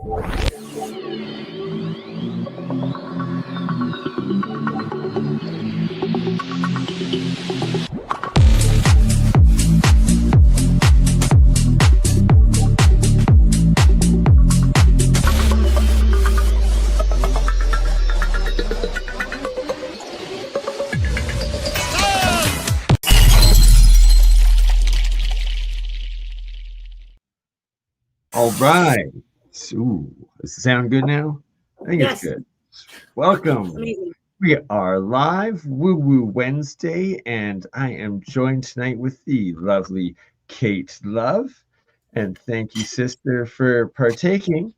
All right. Ooh, does it sound good now? I think it's good. Welcome. We are live, Woo Woo Wednesday, and I am joined tonight with the lovely Cate Love. And thank you, sister, for partaking.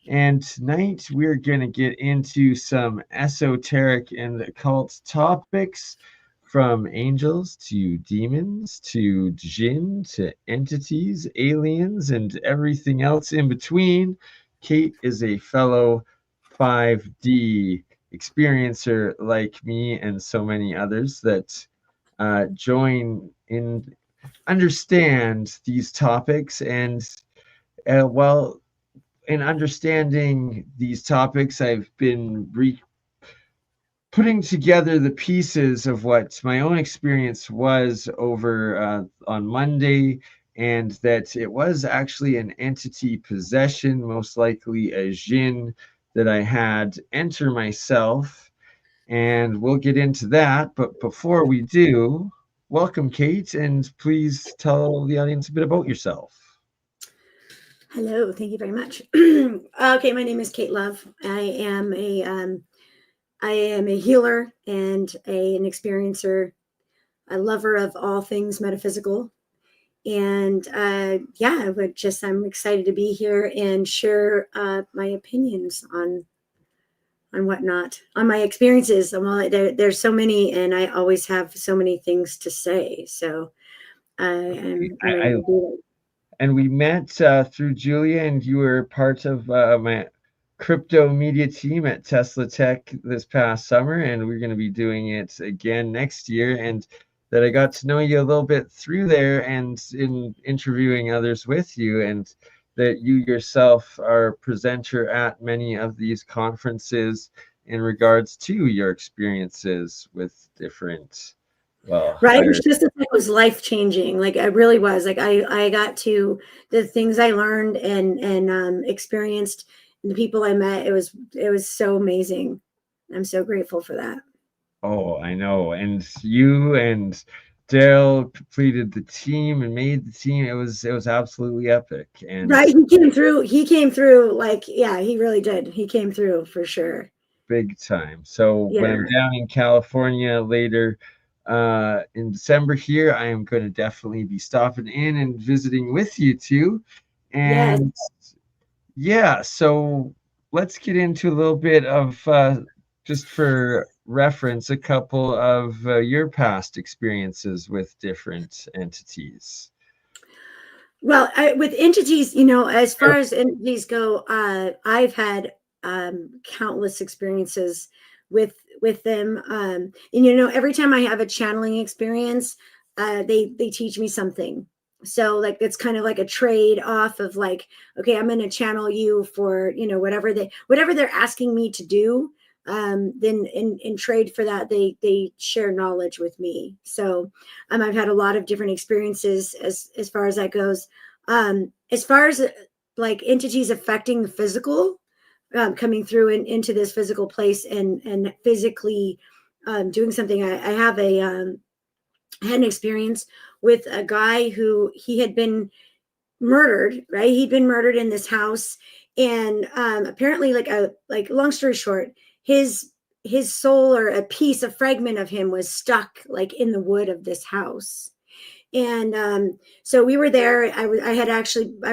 And tonight we're going to get into some esoteric and occult topics, from angels to demons to Djinn to entities, aliens, and everything else in between. Cate is a fellow 5D experiencer like me and so many others that join in, understand these topics, and well, in understanding these topics, I've been putting together the pieces of what my own experience was over on Monday, and that it was actually an entity possession, most likely a Djinn, that I had enter myself. And we'll get into that. But before we do, welcome, Cate, and please tell the audience a bit about yourself. Hello, thank you very much. Okay, my name is Cate Love. I am a healer and an experiencer, a lover of all things metaphysical. And I'm excited to be here and share my opinions on whatnot, on my experiences. There's so many, and I always have so many things to say. So I'm ready to do it. And we met through Julia, and you were part of my crypto media team at Teslatech this past summer, and we're going to be doing it again next year. And that I got to know you a little bit through there and in interviewing others with you, and that you yourself are a presenter at many of these conferences in regards to your experiences with different, well, right. It was life-changing. Like, it really was. Like, I got to the things I learned and experienced, the people I met. It was so amazing. I'm so grateful for that. Oh, I know. And you and Dale completed the team and made the team. It was absolutely epic. And right, he came through like, yeah, he really did. He came through for sure. Big time. So when I'm down in California later in December here, I am going to definitely be stopping in and visiting with you too. And so let's get into a little bit of just for reference, a couple of your past experiences with different entities. Well, with entities, as far as entities go, I've had countless experiences with them. And every time I have a channeling experience, they teach me something. So like, it's kind of like a trade off of like, okay, I'm going to channel you for, whatever they're asking me to do. Then in trade for that, they share knowledge with me. So I've had a lot of different experiences as far as that goes. As far as like entities affecting the physical, coming through into this physical place and physically doing something, I had an experience with a guy who he had been murdered, right? He'd been murdered in this house. And apparently, like long story short, his soul, or a piece, a fragment of him, was stuck like in the wood of this house. And so we were there. I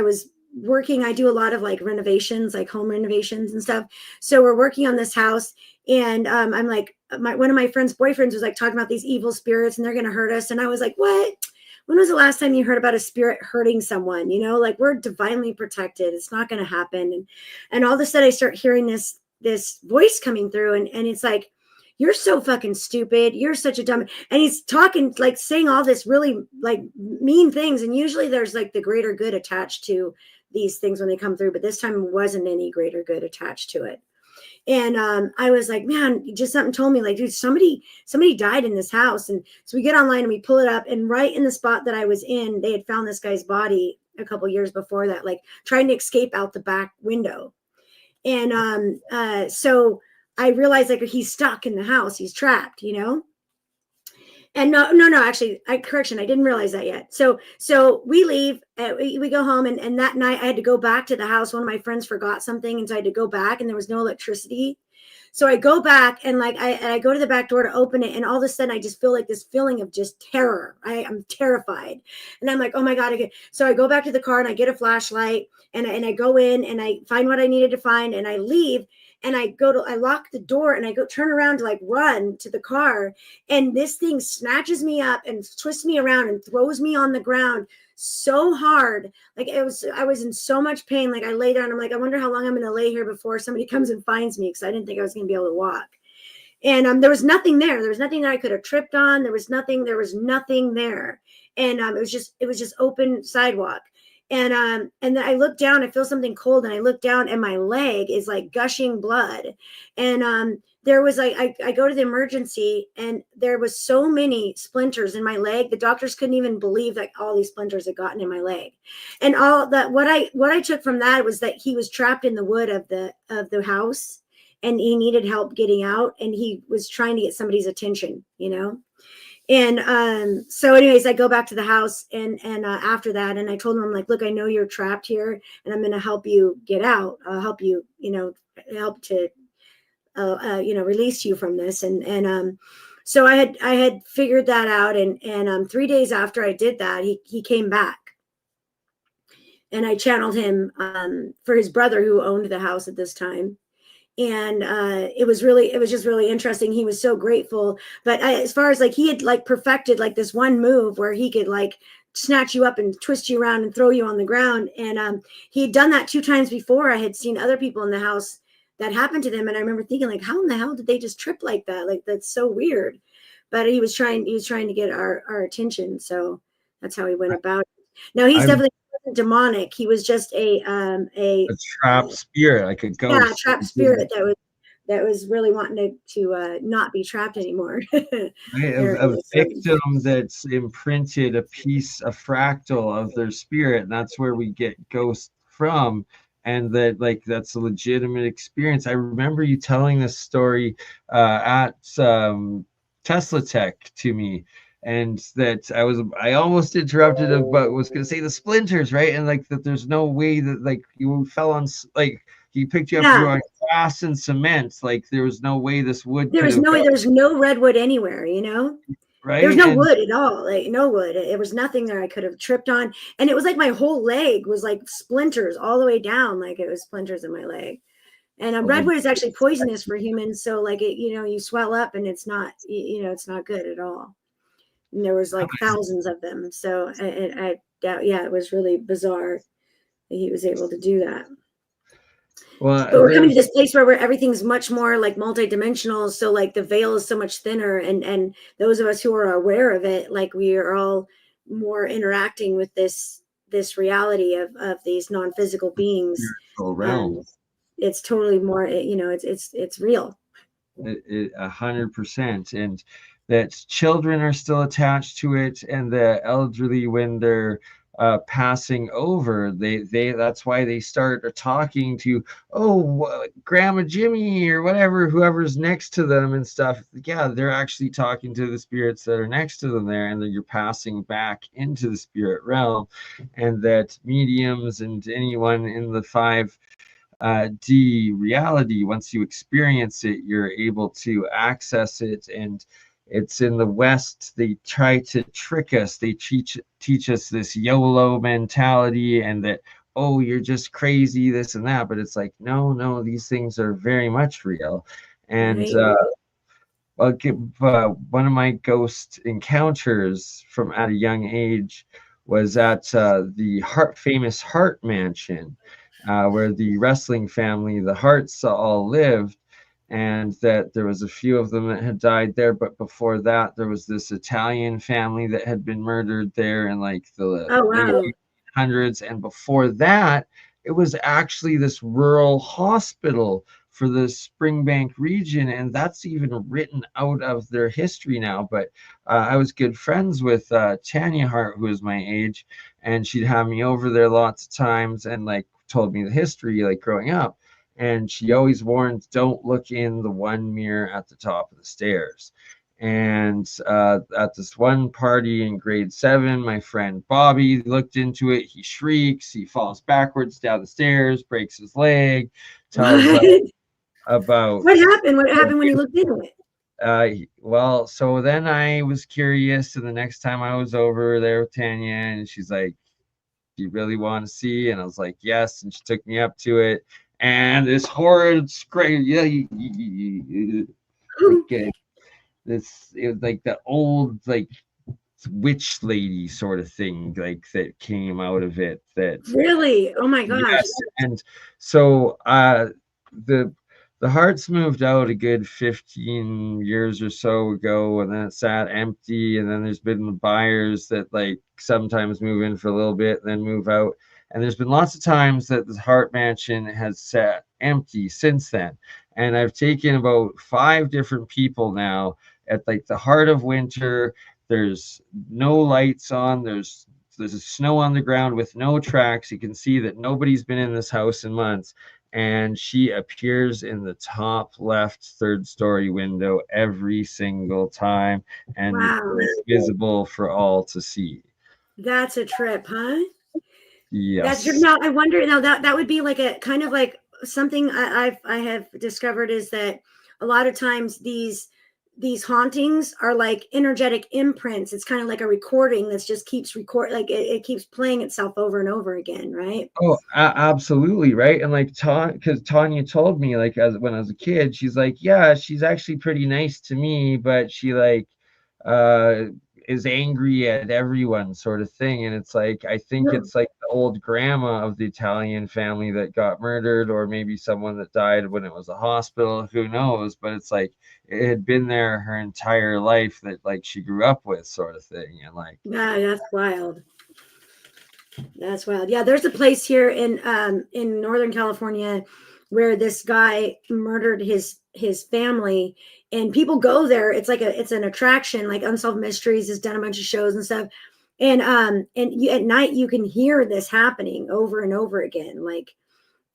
was working. I do a lot of like renovations, like home renovations and stuff. So we're working on this house, and I'm like, one of my friend's boyfriends was like talking about these evil spirits and they're going to hurt us. And I was like, what? When was the last time you heard about a spirit hurting someone? Like, we're divinely protected. It's not going to happen. And all of a sudden I start hearing this voice coming through, and it's like, you're so fucking stupid. You're such a dumb. And he's talking, like saying all this really like mean things. And usually there's like the greater good attached to these things when they come through, but this time wasn't any greater good attached to it. And I was like, man, just something told me, like, dude, somebody died in this house. And so we get online and we pull it up, and right in the spot that I was in, they had found this guy's body a couple years before that, like trying to escape out the back window. And so I realized, like, he's stuck in the house, he's trapped, you know. And no, actually, I didn't realize that yet. So we leave, we go home, and that night I had to go back to the house. One of my friends forgot something, and so I had to go back, and there was no electricity. So I go back, and like I go to the back door to open it, and all of a sudden I just feel like this feeling of just terror. I'm terrified, and I'm like, oh my God. So I go back to the car, and I get a flashlight, and I go in, and I find what I needed to find, and I leave. And I lock the door, and I go turn around to like run to the car. And this thing snatches me up and twists me around and throws me on the ground so hard. Like I was in so much pain. Like I lay down, I'm like, I wonder how long I'm going to lay here before somebody comes and finds me. Cause I didn't think I was going to be able to walk. And there was nothing there. There was nothing that I could have tripped on. There was nothing there. And it was just open sidewalk. And then I look down, I feel something cold, and I look down, and my leg is like gushing blood. And there was like, I go to the emergency, and there was so many splinters in my leg. The doctors couldn't even believe that all these splinters had gotten in my leg. And all that, what I took from that was that he was trapped in the wood of the house, and he needed help getting out, and he was trying to get somebody's attention, you know. And so anyways, I go back to the house, and after that, and I told him, I'm like, look, I know you're trapped here, and I'm going to help you get out. I'll help you, help to, release you from this. And so I had figured that out. And 3 days after I did that, he came back, and I channeled him for his brother who owned the house at this time. And it was just really interesting. He was so grateful. But as far as like, he had like perfected like this one move where he could like snatch you up and twist you around and throw you on the ground. And he had done that 2 times before. I had seen other people in the house that happened to them. And I remember thinking, like, how in the hell did they just trip like that? Like, that's so weird. But he was trying to get our attention. So that's how he went about it. Now he's definitely demonic. He was just a trapped spirit, like a ghost. Yeah, a trapped spirit that was really wanting to not be trapped anymore. A victim that's imprinted a fractal of their spirit, and that's where we get ghosts from. And that's a legitimate experience. I remember you telling this story at Teslatech to me. And that I almost interrupted him, but was going to say the splinters, right? And like that, there's no way that like you fell on, like he picked you up, you were on glass and cement. Like there was no way this wood. There was no redwood anywhere, you know. Right. There was no wood at all, like no wood. It was nothing there I could have tripped on, and it was like my whole leg was like splinters all the way down, like it was splinters in my leg. And redwood is actually poisonous for humans, so like it, you swell up, and it's not, it's not good at all. And there was like thousands of them. So I doubt, it was really bizarre that he was able to do that. Well, but we're coming to this place where everything's much more like multidimensional. So like the veil is so much thinner, and those of us who are aware of it, like we are all more interacting with this reality of these non-physical beings. It's totally more, it's real. 100%. And that children are still attached to it, and the elderly, when they're passing over, they that's why they start talking to Grandma Jimmy or whoever's next to them and stuff. Yeah, they're actually talking to the spirits that are next to them there, and then you're passing back into the spirit realm. And that mediums and anyone in the 5D reality, once you experience it, you're able to access it. And it's in the West, they try to trick us. They teach us this YOLO mentality, and that, you're just crazy, this and that. But it's like, no, these things are very much real. And one of my ghost encounters from at a young age was at the famous Hart Mansion, where the wrestling family, the Harts, all lived. And that there was a few of them that had died there. But before that, there was this Italian family that had been murdered there in like the late 1800s. And before that, it was actually this rural hospital for the Springbank region, and that's even written out of their history now. But I was good friends with Tanya Hart, who is my age, and she'd have me over there lots of times and like told me the history, like growing up. And she always warned, don't look in the one mirror at the top of the stairs. And at this one party in grade 7, my friend Bobby looked into it. He shrieks, he falls backwards down the stairs, breaks his leg, tells us What? about. What happened? What happened when you looked into it? Well, so then I was curious, and the next time I was over there with Tanya, and she's like, "Do you really want to see?" And I was like, "Yes." And she took me up to it, and this horrid scream, yeah, like this, it was like the old like witch lady sort of thing, like that came out of it. That Really? Oh my gosh. yes, and so the the Hearts moved out a good 15 years or so ago, and then it sat empty. And then there's been the buyers that like sometimes move in for a little bit, then move out. And there's been lots of times that the Hart Mansion has sat empty since then. And I've taken about 5 different people now at like the heart of winter. There's no lights on. There's snow on the ground with no tracks. You can see that nobody's been in this house in months. And she appears in the top left 3rd-story window every single time, and Wow. it's visible for all to see. That's a trip, huh? Yes. Now I wonder, now that would be like a kind of like something I have discovered is that a lot of times these hauntings are like energetic imprints. It's kind of like a recording that just keeps like it keeps playing itself over and over again, right? Oh, absolutely, right. And like because Tanya told me, like, as when I was a kid, she's like, yeah, she's actually pretty nice to me, but she like uh is angry at everyone, sort of thing. And it's like, I think it's like the old grandma of the Italian family that got murdered, or maybe someone that died when it was a hospital, who knows. But it's like it had been there her entire life, that like she grew up with, sort of thing. And like, Yeah, that's wild. That's wild. Yeah, there's a place here in Northern California where this guy murdered his family, and people go there. It's like it's an attraction. Like Unsolved Mysteries has done a bunch of shows and stuff. And at night you can hear this happening over and over again. Like,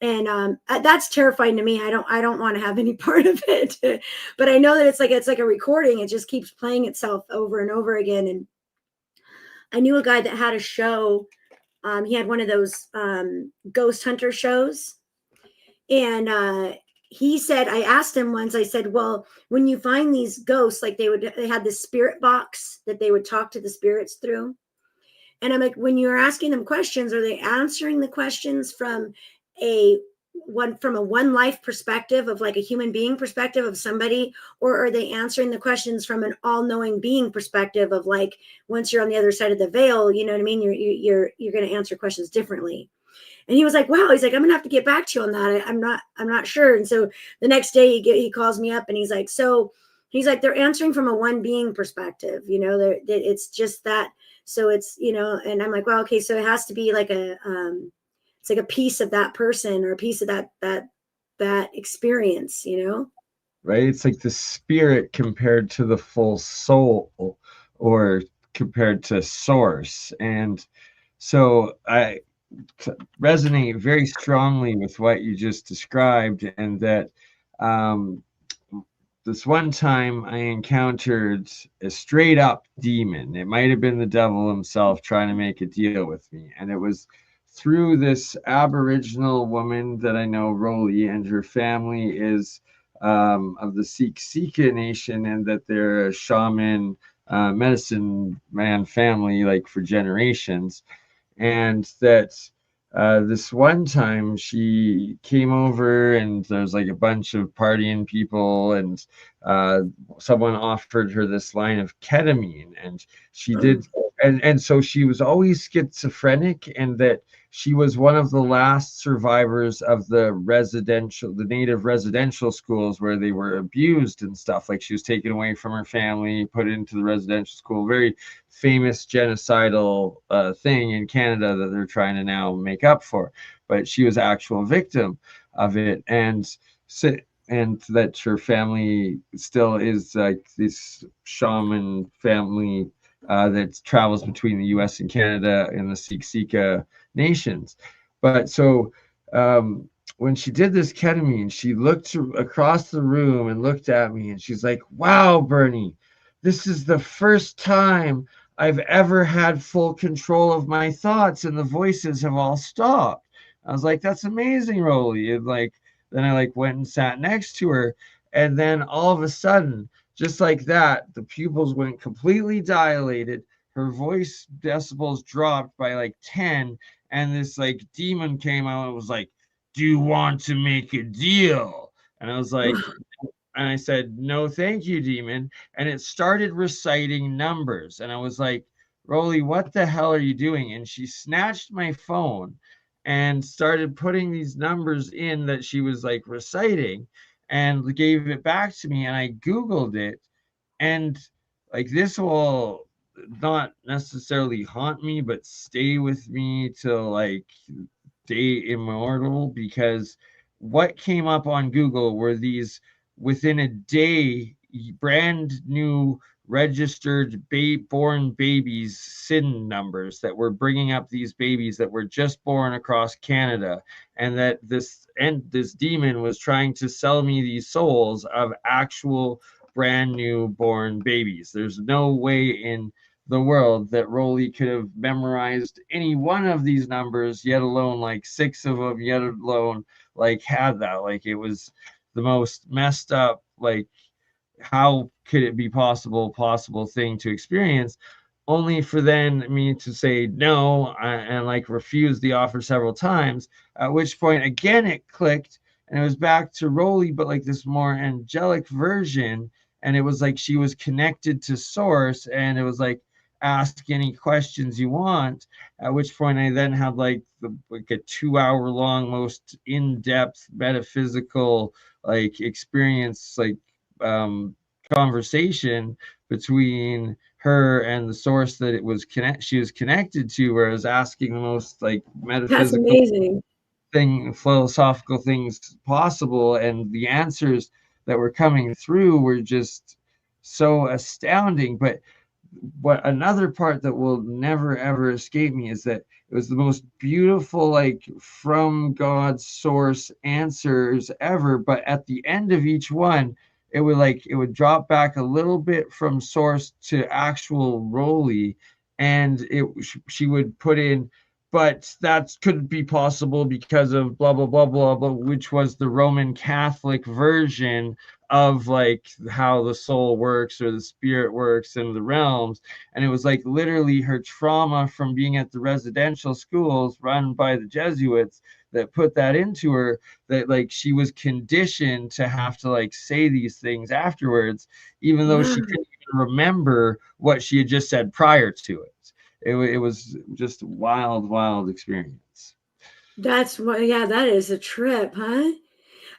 and that's terrifying to me. I don't want to have any part of it. But I know that it's like a recording. It just keeps playing itself over and over again. And I knew a guy that had a show. He had one of those ghost hunter shows. And he said, I asked him once, I said, well, when you find these ghosts, like they had this spirit box that they would talk to the spirits through. And I'm like, when you're asking them questions, are they answering the questions from a one life perspective of like a human being perspective of somebody, or are they answering the questions from an all-knowing being perspective of like, once you're on the other side of the veil, you know what I mean? You're going to answer questions differently. And he was like, wow, he's like, I'm gonna have to get back to you on that. I'm not sure. And so the next day he calls me up and he's like, they're answering from a one being perspective, you know, it's just that. So it's, you know, and I'm like, well, okay, so it has to be like it's like a piece of that person or a piece of that experience, you know? right, it's like the spirit compared to the full soul, or compared to source. And so I resonate very strongly with what you just described, and that um, this one time I encountered a straight up demon. It might have been the devil himself trying to make a deal with me. And it was through this Aboriginal woman that I know, Roli, and her family is of the Sika Nation, and that they're a shaman, medicine man family, like for generations. And that this one time she came over, and there's like a bunch of partying people, and someone offered her this line of ketamine, and she did, and so she was always schizophrenic, and that she was one of the last survivors of the native residential schools where they were abused and stuff. Like, she was taken away from her family, put into the residential school. Very famous genocidal thing in Canada that they're trying to now make up for. But she was actual victim of it, and that her family still is like this shaman family that travels between the U.S. and Canada in the Siksika nations. But so when she did this ketamine, she looked across the room and looked at me, and she's like, "Wow, Bernie, this is the first time I've ever had full control of my thoughts, and the voices have all stopped." I was like, "That's amazing, Rolly." And like, then I like went and sat next to her, and then all of a sudden, just like that, the pupils went completely dilated. Her voice decibels dropped by like 10, and this like demon came out and was like, "Do you want to make a deal?" And I was like, and I said, "No, thank you, demon." And it started reciting numbers. And I was like, "Rolly, what the hell are you doing?" And she snatched my phone and started putting these numbers in that she was like reciting, and gave it back to me. And I Googled it, and like, this will not necessarily haunt me, but stay with me till like day immortal, because what came up on Google were these, within a day, brand new registered born babies SIN numbers that were bringing up these babies that were just born across Canada, and that this demon was trying to sell me these souls of actual brand new born babies. There's no way in the world that Rolly could have memorized any one of these numbers, yet alone like 6 of them, yet alone like had that. Like, it was the most messed up, like, how could it be possible thing to experience, only for then me to say no, and like refuse the offer several times, at which point again it clicked, and it was back to Rolly, but like this more angelic version. And it was like she was connected to source, and it was like, ask any questions you want, at which point I then had like a 2 hour long, most in-depth metaphysical like experience, like conversation between her and the source that she was connected to, where I was asking the most like That's metaphysical amazing. philosophical things possible, and the answers that were coming through were just so astounding. But what another part that will never ever escape me is that it was the most beautiful, like, from God's source answers ever. But at the end of each one, it would drop back a little bit from source to actual Rolly, and she would put in, "But that couldn't be possible because of blah blah blah blah blah," which was the Roman Catholic version of like how the soul works or the spirit works in the realms. And it was like literally her trauma from being at the residential schools run by the Jesuits that put that into her, that like she was conditioned to have to like say these things afterwards, even though she couldn't even remember what she had just said prior to it. It was just a wild experience. That's what, yeah, that is a trip, huh?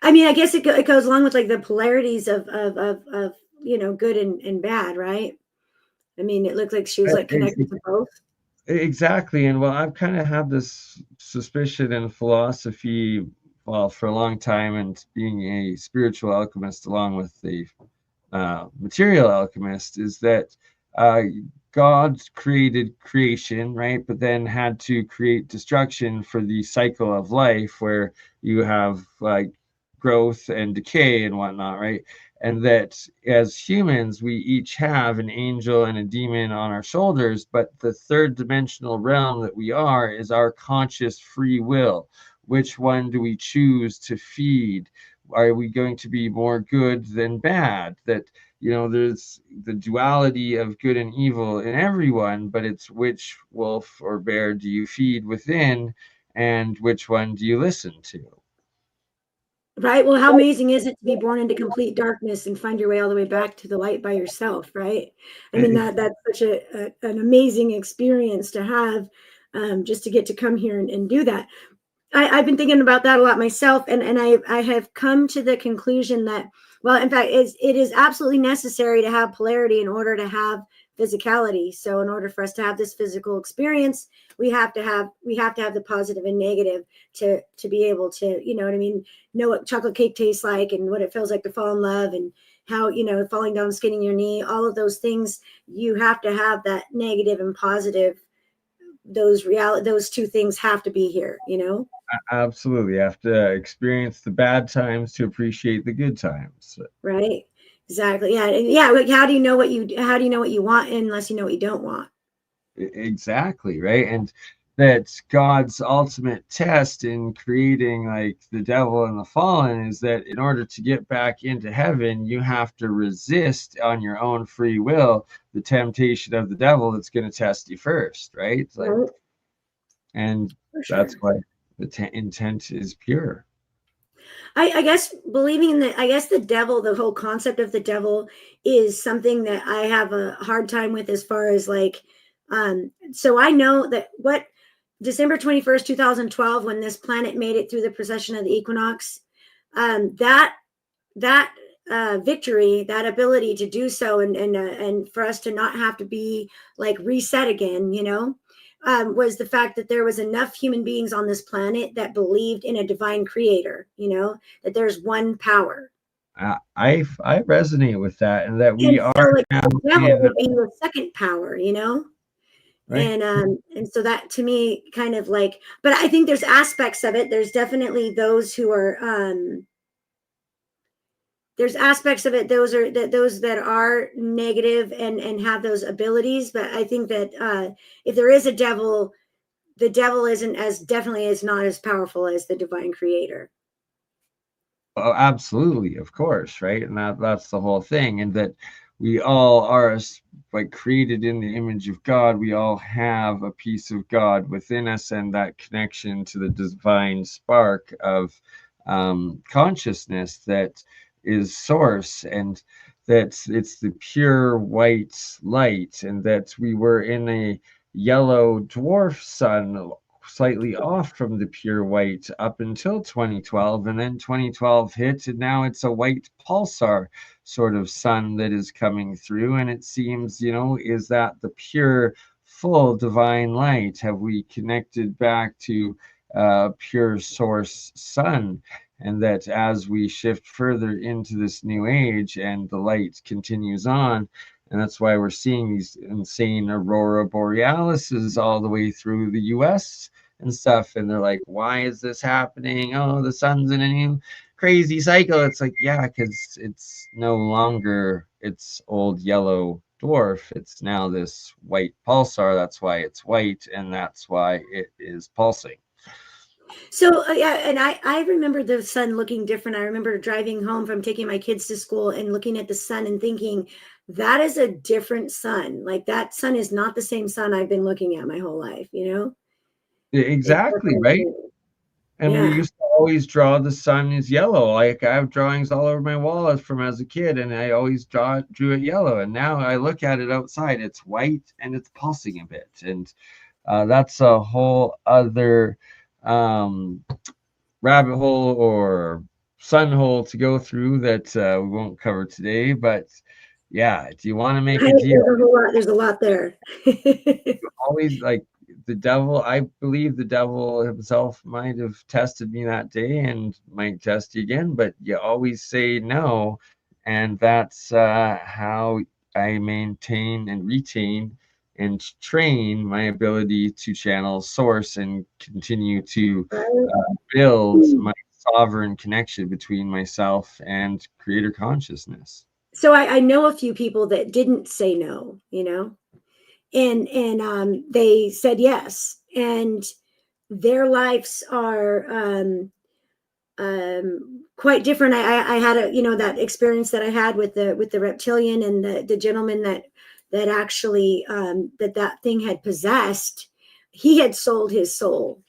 I mean, I guess it goes along with like the polarities of good and bad, right? I mean, it looked like she was like connected to both. Exactly. And well, I've kind of had this suspicion and philosophy, well, for a long time, and being a spiritual alchemist along with the material alchemist, is that God created creation, right? But then had to create destruction for the cycle of life, where you have like growth and decay and whatnot, right? And that as humans, we each have an angel and a demon on our shoulders, but the third dimensional realm that we are is our conscious free will. Which one do we choose to feed? Are we going to be more good than bad? That, there's the duality of good and evil in everyone, but it's which wolf or bear do you feed within, and which one do you listen to? Right. Well, how amazing is it to be born into complete darkness and find your way all the way back to the light by yourself, right? I mean, that's such an amazing experience to have, just to get to come here and do that. I've been thinking about that a lot myself, and I have come to the conclusion that, well, in fact, it is absolutely necessary to have polarity in order to have physicality. So in order for us to have this physical experience, we have to have the positive and negative to be able to, you know what I mean, know what chocolate cake tastes like and what it feels like to fall in love, and how, you know, falling down, skinning your knee, all of those things. You have to have that negative and positive. Those two things have to be here, you know. Absolutely. You have to experience the bad times to appreciate the good times. Right. Exactly. Yeah. And yeah. Like, how do you know what you want unless you know what you don't want? Exactly, right? And that's God's ultimate test in creating like the devil and the fallen, is that in order to get back into heaven, you have to resist on your own free will the temptation of the devil that's going to test you first, right? Like, Right. and For that's sure. why the intent is pure. I guess believing in I guess the devil, the whole concept of the devil is something that I have a hard time with, as far as like, so I know that what December 21st, 2012, when this planet made it through the precession of the equinox, that victory, that ability to do so, and for us to not have to be like reset again, you know, was the fact that there was enough human beings on this planet that believed in a divine creator, you know, that there's one power. I resonate with that, and that we And are so like now the devil in, would be the second power, you know. right. And so that to me kind of like, but I think there's aspects of it. There's definitely those who are there's aspects of it, those that are negative and have those abilities, but I think that if there is a devil, the devil isn't as definitely is not as powerful as the divine creator. Oh, absolutely, of course, right? And that's the whole thing, and that we all are like created in the image of God. We all have a piece of God within us, and that connection to the divine spark of consciousness that is source, and that it's the pure white light, and that we were in a yellow dwarf sun slightly off from the pure white up until 2012, and then 2012 hit, and now it's a white pulsar sort of sun that is coming through, and it seems, you know, is that the pure full divine light? Have we connected back to pure source sun? And that as we shift further into this new age and the light continues on, and that's why we're seeing these insane aurora borealises all the way through the US and stuff. And they're like, why is this happening? Oh, the sun's in a new crazy cycle. It's like, yeah, because it's no longer its old yellow dwarf. It's now this white pulsar. That's why it's white, and that's why it is pulsing. So yeah, and I remember the sun looking different. I remember driving home from taking my kids to school and looking at the sun and thinking, that is a different sun. Like that sun is not the same sun I've been looking at my whole life, you know? It's Exactly, right? definitely, And we yeah. used to always draw the sun as yellow. Like I have drawings all over my wall from as a kid, and I always drew it yellow. And now I look at it outside, it's white and it's pulsing a bit. And that's a whole other um, rabbit hole or sun hole to go through that we won't cover today. But yeah, do you want to make a deal? There's a lot there. Always like the devil. I believe the devil himself might have tested me that day and might test you again, but you always say no. And that's how I maintain and retain and train my ability to channel source and continue to build my sovereign connection between myself and creator consciousness. So I know a few people that didn't say no, you know, and they said yes, and their lives are quite different. I had a, you know, that experience that I had with the reptilian and the gentleman that actually that thing had possessed. He had sold his soul,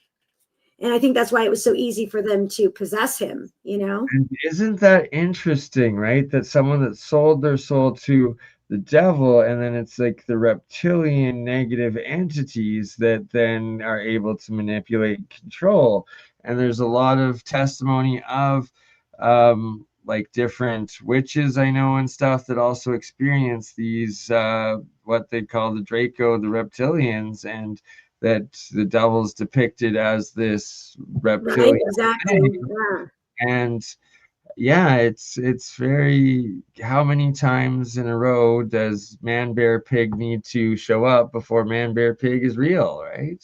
And I think that's why it was so easy for them to possess him, you know? And isn't that interesting, right? That someone that sold their soul to the devil, and then it's like the reptilian negative entities that then are able to manipulate, control. And there's a lot of testimony of like different witches I know and stuff that also experience these what they call the Draco, the reptilians, and that the devil's depicted as this Right, reptilian exactly. thing. Yeah. And yeah, it's very, how many times in a row does man bear pig need to show up before man bear pig is real, right?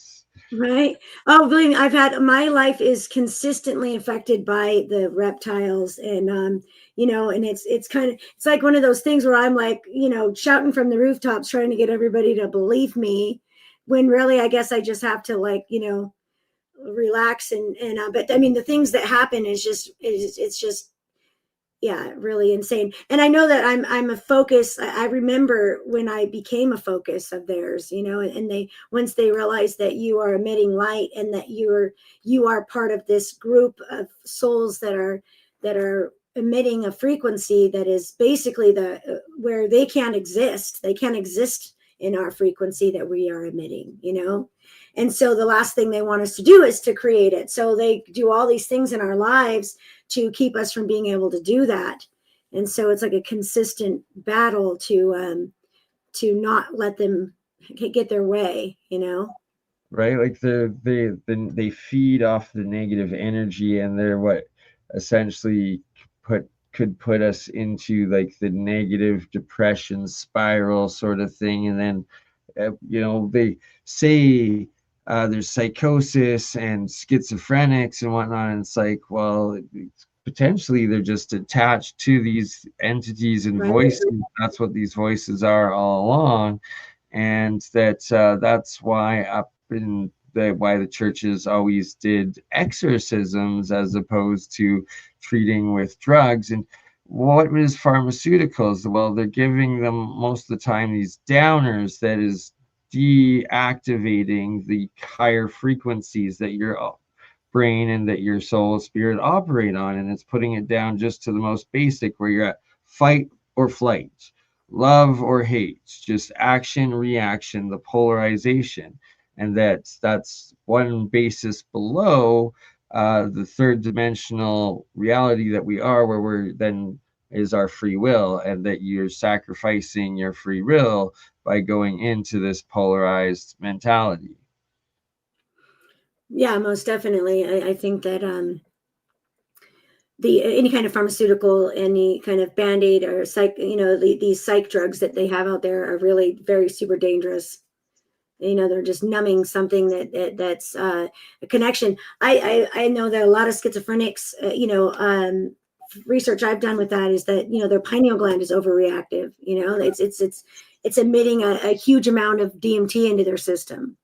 Right. Oh, believe me, I've had, my life is consistently affected by the reptiles, and you know, and it's kind of, it's like one of those things where I'm like, you know, shouting from the rooftops trying to get everybody to believe me, when really I guess I just have to, like, you know, relax, and but I mean the things that happen is just, it's just, yeah, really insane. And I know that I'm a focus. I remember when I became a focus of theirs, you know, and they, once they realize that you are emitting light, and that you are part of this group of souls that are emitting a frequency that is basically the where they can't exist. They can't exist in our frequency that we are emitting, you know. And so the last thing they want us to do is to create it. So they do all these things in our lives to keep us from being able to do that. And so it's like a consistent battle to not let them get their way, you know. Right? Like they feed off the negative energy, and they're what essentially could put us into like the negative depression spiral sort of thing. And then you know, they say there's psychosis and schizophrenics and whatnot, and it's like, well, potentially they're just attached to these entities and Right. voices. That's what these voices are all along. And that's why up in why the churches always did exorcisms as opposed to treating with drugs. And what is pharmaceuticals? Well, they're giving them most of the time these downers that is deactivating the higher frequencies that your brain and that your soul spirit operate on, and it's putting it down just to the most basic, where you're at fight or flight, love or hate, just action, reaction, the polarization. And that's one basis below the third dimensional reality that we are, where we're then is our free will, and that you're sacrificing your free will by going into this polarized mentality. Yeah, most definitely. I think that the any kind of pharmaceutical, any kind of band-aid or psych, you know, these psych drugs that they have out there are really very super dangerous. You know, they're just numbing something that's a connection. I know that a lot of schizophrenics, you know, research I've done with that is that, you know, their pineal gland is overreactive. You know, it's emitting a huge amount of DMT into their system.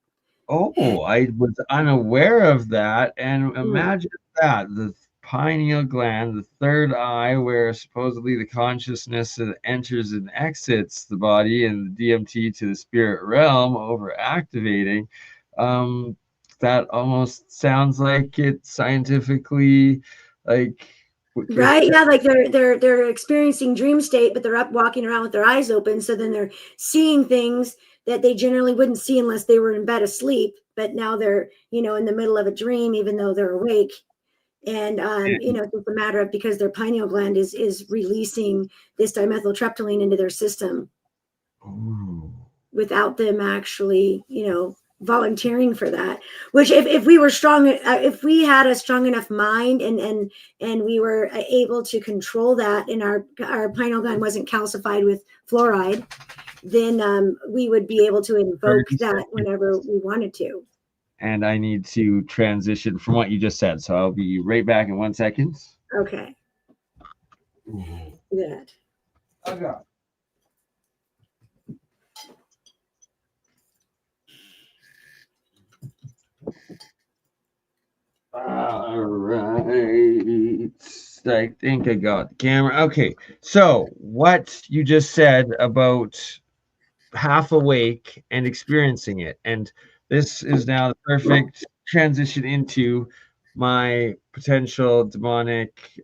Oh, I was unaware of that. And Mm. imagine that, the pineal gland, the third eye, where supposedly the consciousness enters and exits the body, and the DMT to the spirit realm over activating. Um, that almost sounds like it's scientifically like Right. Yeah. Like they're experiencing dream state, but they're up walking around with their eyes open. So then they're seeing things that they generally wouldn't see unless they were in bed asleep. But now they're, you know, in the middle of a dream, even though they're awake. And you know, it's a matter of, because their pineal gland is releasing this dimethyltryptamine into their system. Ooh. Without them actually, you know, volunteering for that. Which if we were strong, if we had a strong enough mind, and we were able to control that, and our pineal gland wasn't calcified with fluoride, then we would be able to invoke that whenever we wanted to. And I need to transition from what you just said, so I'll be right back in 1 second. Okay. That. Okay. All right. I think I got the camera. Okay. So, what you just said about half awake and experiencing it, and this is now the perfect transition into my potential demonic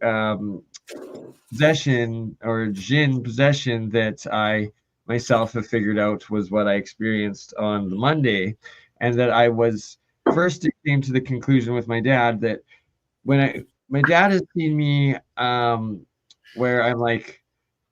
possession or Djinn possession that I myself have figured out was what I experienced on the Monday, and that I was first it came to the conclusion with my dad that my dad has seen me where I'm like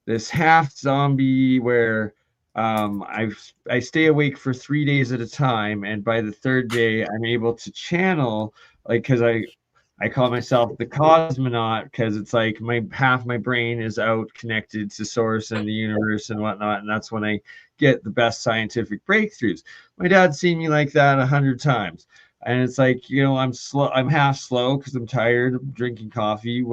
this half zombie where I stay awake for 3 days at a time, and by the third day I'm able to channel, like, because I call myself the cosmonaut because it's like my half my brain is out connected to source and the universe and whatnot, and that's when I get the best scientific breakthroughs. My dad's seen me like that 100 times, and it's like, I'm slow, I'm half slow because I'm tired, I'm drinking coffee,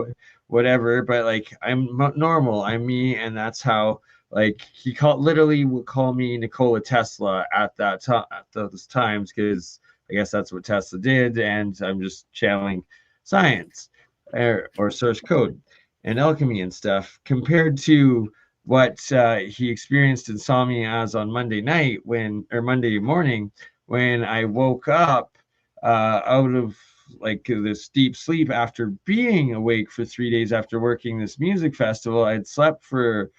whatever, but like I'm normal, I'm me, and that's how, like, literally will call me Nikola Tesla at that time, at those times, because I guess that's what Tesla did, and I'm just channeling science or source code and alchemy and stuff, compared to what he experienced and saw me as on Monday night or Monday morning when I woke up out of like this deep sleep after being awake for 3 days after working this music festival. I'd slept for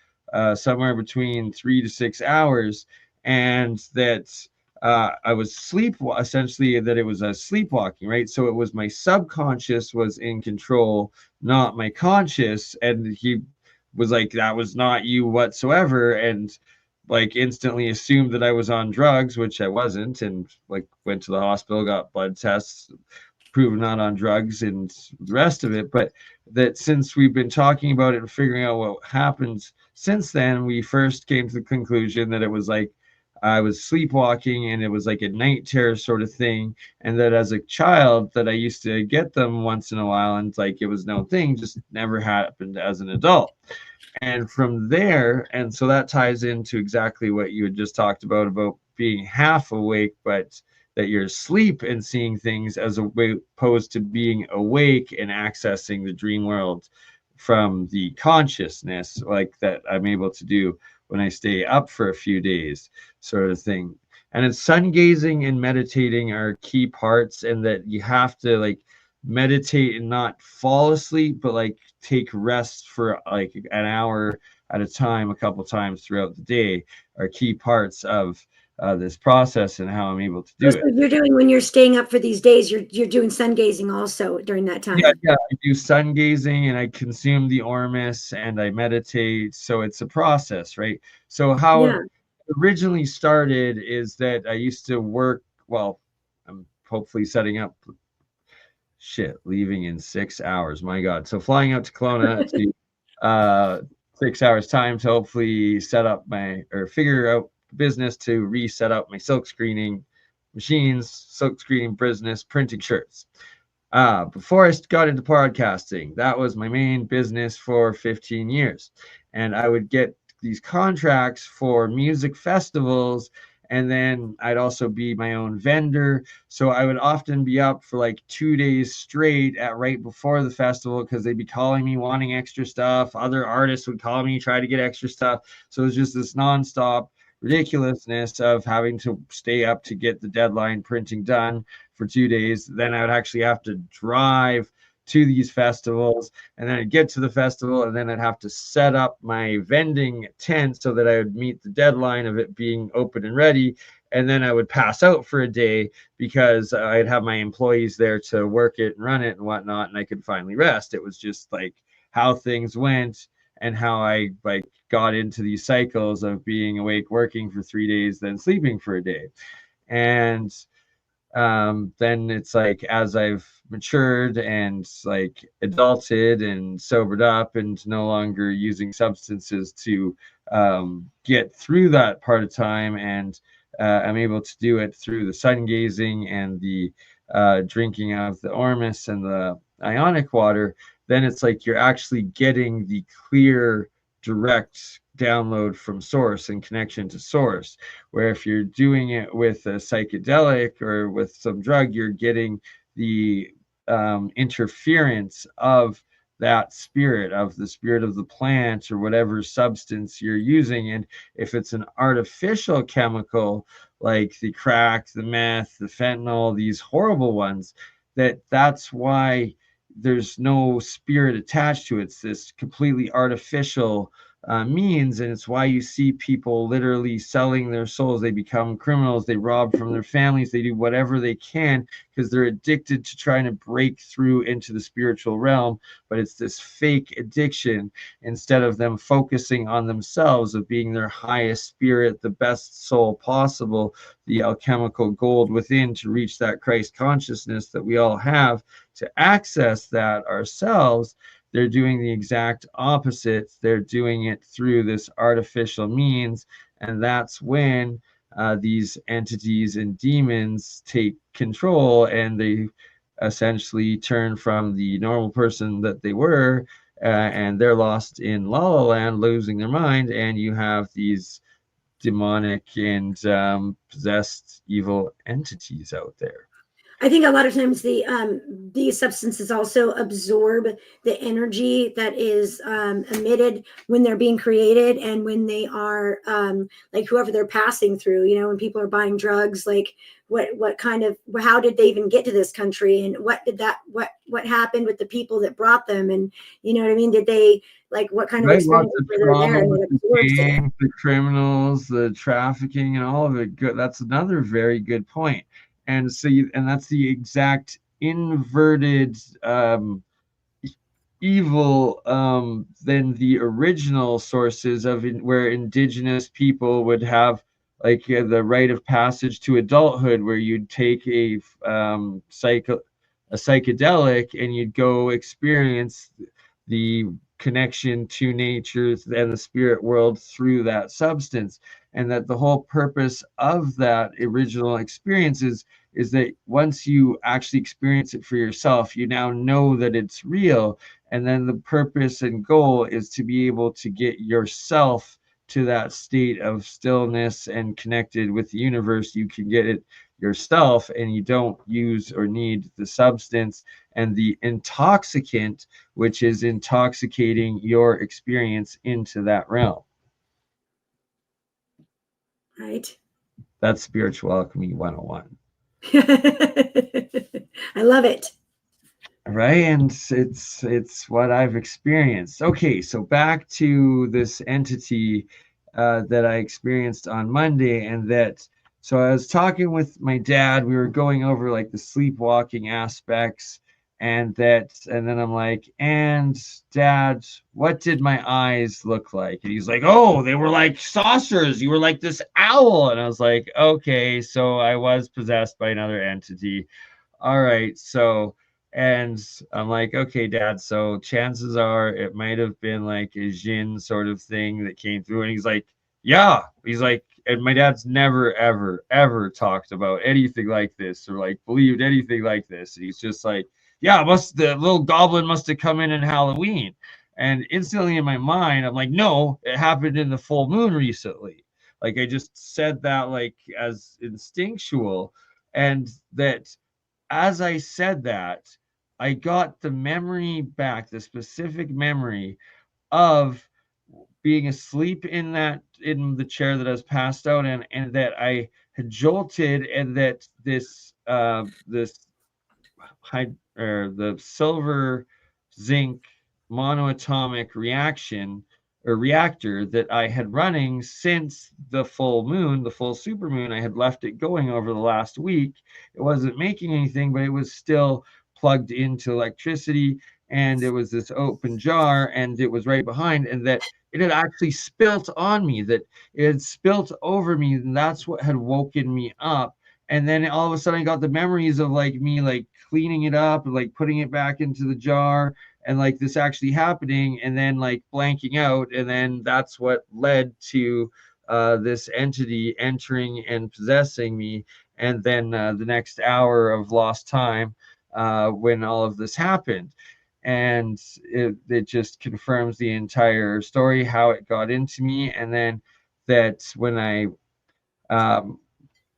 somewhere between 3 to 6 hours, and that I was essentially that it was a sleepwalking, right? So it was my subconscious was in control, not my conscious. And he was like, that was not you whatsoever. And like instantly assumed that I was on drugs, which I wasn't, and like went to the hospital, got blood tests, proven not on drugs, and the rest of it. But that since we've been talking about it and figuring out what happened since then, we first came to the conclusion that it was like I was sleepwalking and it was like a night terror sort of thing. And that as a child that I used to get them once in a while, and like it was no thing, just never happened as an adult. And from there, and so that ties into exactly what you had just talked about being half awake, but that you're asleep and seeing things as opposed to being awake and accessing the dream world from the consciousness, like that I'm able to do when I stay up for a few days, sort of thing. And it's sun gazing and meditating are key parts, and that you have to like meditate and not fall asleep, but like take rest for like an hour at a time, a couple times throughout the day, are key parts of this process and how I'm able to do So it. you're doing, when you're staying up for these days, you're doing sun gazing also during that time. Yeah, I do sun gazing and I consume the ormus and I meditate. So it's a process, right? So how it originally started is that I used to work. Well, I'm hopefully setting up. Leaving in 6 hours. My God. So flying out to Kelowna to 6 hours time to hopefully set up or figure out business to reset up my silk screening machines, silk screening business, printing shirts. Before I got into podcasting, that was my main business for 15 years. And I would get these contracts for music festivals, and then I'd also be my own vendor. So I would often be up for like 2 days straight at right before the festival because they'd be calling me wanting extra stuff. Other artists would call me, try to get extra stuff. So it was just this nonstop ridiculousness of having to stay up to get the deadline printing done for 2 days. Then I would actually have to drive to these festivals, and then I'd get to the festival, and then I'd have to set up my vending tent so that I would meet the deadline of it being open and ready. And then I would pass out for a day because I'd have my employees there to work it and run it and whatnot, and I could finally rest. It was just like how things went and how I like got into these cycles of being awake, working for 3 days, then sleeping for a day. And then it's like as I've matured and like adulted and sobered up and no longer using substances to get through that part of time, and I'm able to do it through the sun gazing and the drinking of the ormus and the ionic water. Then it's like you're actually getting the clear, direct download from source and connection to source, where if you're doing it with a psychedelic or with some drug, you're getting the interference of that spirit, of the spirit of the plant or whatever substance you're using. And if it's an artificial chemical like the crack, the meth, the fentanyl, these horrible ones, that's why there's no spirit attached to it. It's this completely artificial means, and it's why you see people literally selling their souls. They become criminals, they rob from their families, they do whatever they can because they're addicted to trying to break through into the spiritual realm. But it's this fake addiction instead of them focusing on themselves, of being their highest spirit, the best soul possible, the alchemical gold within, to reach that Christ consciousness that we all have, to access that ourselves. They're doing the exact opposite. They're doing it through this artificial means. And that's when these entities and demons take control, and they essentially turn from the normal person that they were, and they're lost in La La Land, losing their mind. And you have these demonic and possessed evil entities out there. I think a lot of times these substances also absorb the energy that is emitted when they're being created, and when they are like whoever they're passing through. You know, when people are buying drugs, like what kind of, how did they even get to this country, and what happened with the people that brought them, and you know what I mean? Did they, like, what kind of experience were there, and what absorbs it? The criminals, the trafficking, and all of it. Good. That's another very good point. And so and that's the exact inverted evil than the original sources of where indigenous people would have, like, the rite of passage to adulthood, where you'd take a psychedelic and you'd go experience the connection to nature and the spirit world through that substance. And that the whole purpose of that original experience is that once you actually experience it for yourself, you now know that it's real. And then the purpose and goal is to be able to get yourself to that state of stillness and connected with the universe. You can get it yourself, and you don't use or need the substance and the intoxicant, which is intoxicating your experience into that realm. Right. That's spiritual alchemy 101. I love it. Right, and it's what I've experienced. Okay, so back to this entity that I experienced on Monday. And that, so I was talking with my dad. We were going over like the sleepwalking aspects, and then I'm like, and Dad, what did my eyes look like? And he's like, oh, they were like saucers. You were like this owl. And I was like, okay, so I was possessed by another entity. All right, so, and I'm like, okay, Dad, so chances are it might have been like a Djinn sort of thing that came through. And he's like, yeah. He's like, and my dad's never, ever, ever talked about anything like this, or like believed anything like this. And he's just like, yeah, the little goblin must have come in Halloween. And instantly in my mind, I'm like, no, it happened in the full moon recently. Like, I just said that like as instinctual. And that, as I said that, I got the memory back, the specific memory of being asleep in the chair that I was passed out in, and that I had jolted, and that the silver zinc monoatomic reaction or reactor that I had running since the full moon, the full supermoon. I had left it going over the last week. It wasn't making anything, but it was still plugged into electricity, and it was this open jar, and it was right behind, and that it had actually spilt on me, that it had spilt over me, and that's what had woken me up. And then all of a sudden I got the memories of like me like cleaning it up and like putting it back into the jar, and like this actually happening, and then like blanking out. And then that's what led to this entity entering and possessing me. And then the next hour of lost time when all of this happened. And it just confirms the entire story, how it got into me. And then that when I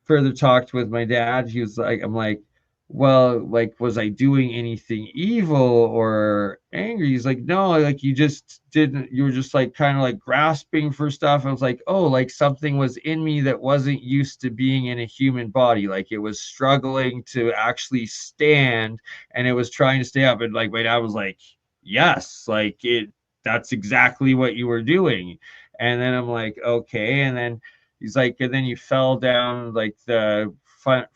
further talked with my dad, he was like, I'm like, well, like, was I doing anything evil or angry? He's like, no, like, you just didn't, you were just like kind of like grasping for stuff. I was like, oh, like something was in me that wasn't used to being in a human body. Like it was struggling to actually stand and it was trying to stay up. And like my dad was like, yes, like that's exactly what you were doing. And then I'm like, okay. And then he's like, and then you fell down like the front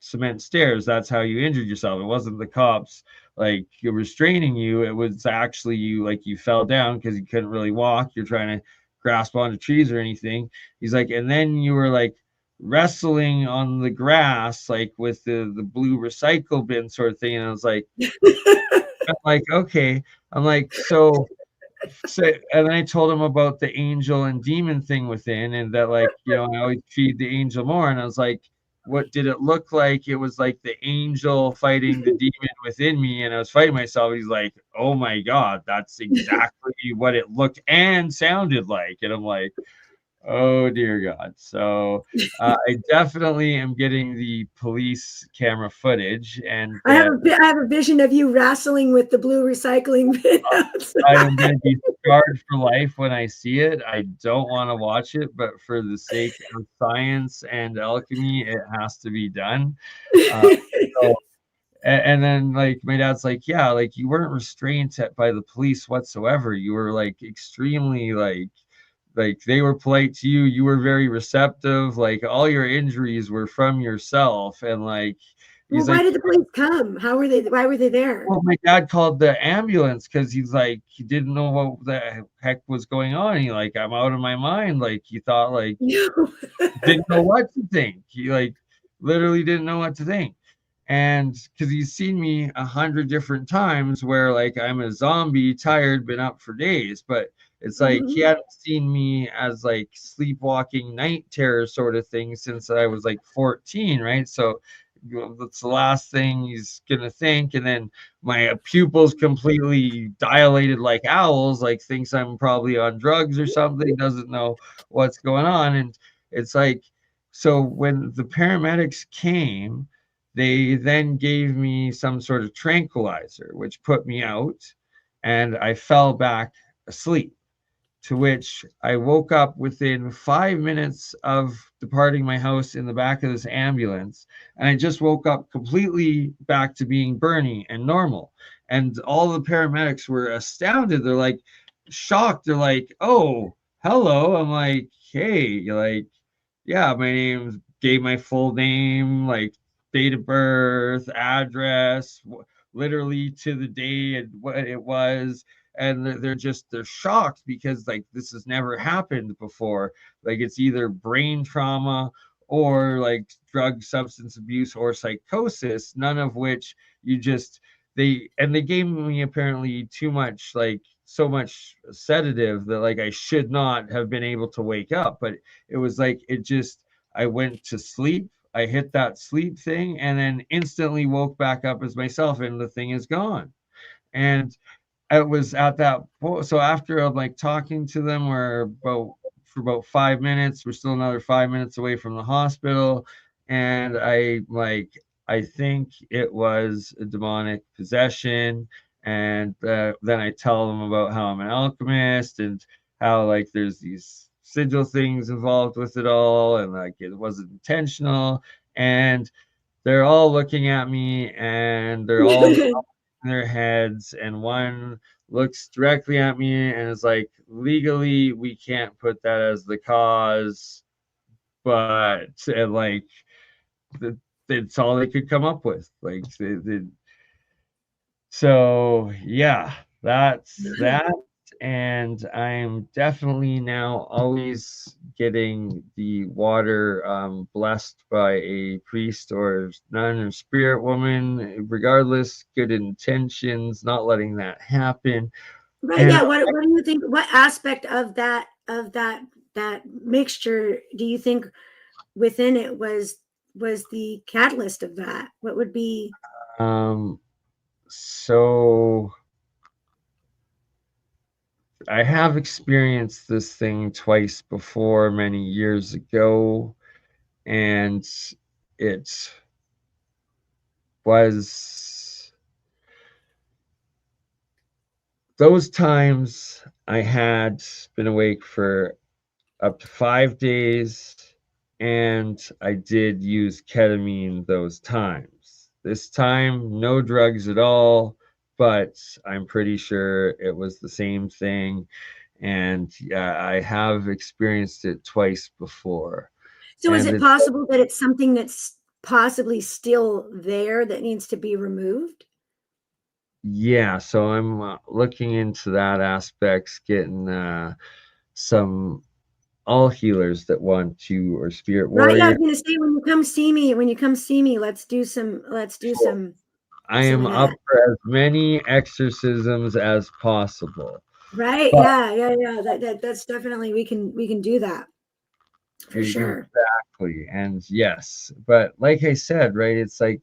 cement stairs. That's how you injured yourself. It wasn't the cops like you're restraining you. It was actually you, like you fell down because you couldn't really walk. You're trying to grasp onto trees or anything. He's like, and then you were like wrestling on the grass, like with the blue recycle bin sort of thing. And I was like, I'm like, okay. I'm like, so, and then I told him about the angel and demon thing within, and that, like, you know, I always feed the angel more. And I was like, what did it look like? It was like the angel fighting the demon within me, and I was fighting myself. He's like, oh my God, that's exactly what it looked and sounded like. And I'm like, oh dear God. So I definitely am getting the police camera footage, and I have a vision of you wrestling with the blue recycling bin I am going outside. to be scarred for life when I see it. I don't want to watch it, but for the sake of science and alchemy, it has to be done. Uh, so, and then like my dad's like, yeah, like you weren't restrained by the police whatsoever. You were like extremely like they were polite to you. You were very receptive. Like all your injuries were from yourself, and like Well, he's why like, did the police come? How were they? Why were they there? well, my dad called the ambulance because he's like, he didn't know what the heck was going on. He like, I'm out of my mind. Like he thought like No. didn't know what to think. He like literally didn't know what to think. And because he's seen me 100 different times where like I'm a zombie, tired, been up for days, but it's like he Mhm. hadn't seen me as like sleepwalking night terror sort of thing since I was like 14, right? So that's the last thing he's gonna think. And then my pupils completely dilated like owls, like thinks I'm probably on drugs or something, doesn't know what's going on. And it's like, so when the paramedics came, they then gave me some sort of tranquilizer, which put me out, and I fell back asleep. To which I woke up within 5 minutes of departing my house in the back of this ambulance. And I just woke up completely back to being Bernie and normal. And all the paramedics were astounded. They're like shocked. They're like, oh, hello. I'm like, hey, like, yeah, my name's, gave my full name, like date of birth, address, literally to the day and what it was. And they're just, they're shocked because like this has never happened before. Like it's either brain trauma or like drug substance abuse or psychosis, none of which you just, they gave me apparently too much, like so much sedative that like I should not have been able to wake up. But it was like, it just, I went to sleep, I hit that sleep thing, and then instantly woke back up as myself, and the thing is gone. And it was at that point. So after I'm like talking to them, we're about for about 5 minutes. We're still another 5 minutes away from the hospital, and I think it was a demonic possession. And then I tell them about how I'm an alchemist and how like there's these sigil things involved with it all, and like it wasn't intentional. And they're all looking at me, and they're all in their heads, and one looks directly at me and is like, legally we can't put that as the cause, but and like it's all they could come up with, like so yeah, that's that. And I'm definitely now always getting the water blessed by a priest or nun or spirit woman, regardless, good intentions, not letting that happen. Right. And Yeah. What do you think? What aspect of that mixture do you think within it was the catalyst of that? What would be? um, so I have experienced this thing twice before many years ago, and it's was those times I had been awake for up to 5 days, and I did use ketamine those times. This time, no drugs at all, but I'm pretty sure it was the same thing. And I have experienced it twice before. So is And it possible that it's something that's possibly still there that needs to be removed? yeah, so I'm looking into that aspects, getting some all healers that want to, or spirit Right. I warriors. was going to say, when you come see me, let's do some I some am of up that. for as many exorcisms as possible. Right. But Yeah. That's definitely, we can do that for sure. exactly. And yes, but like I said, right, it's like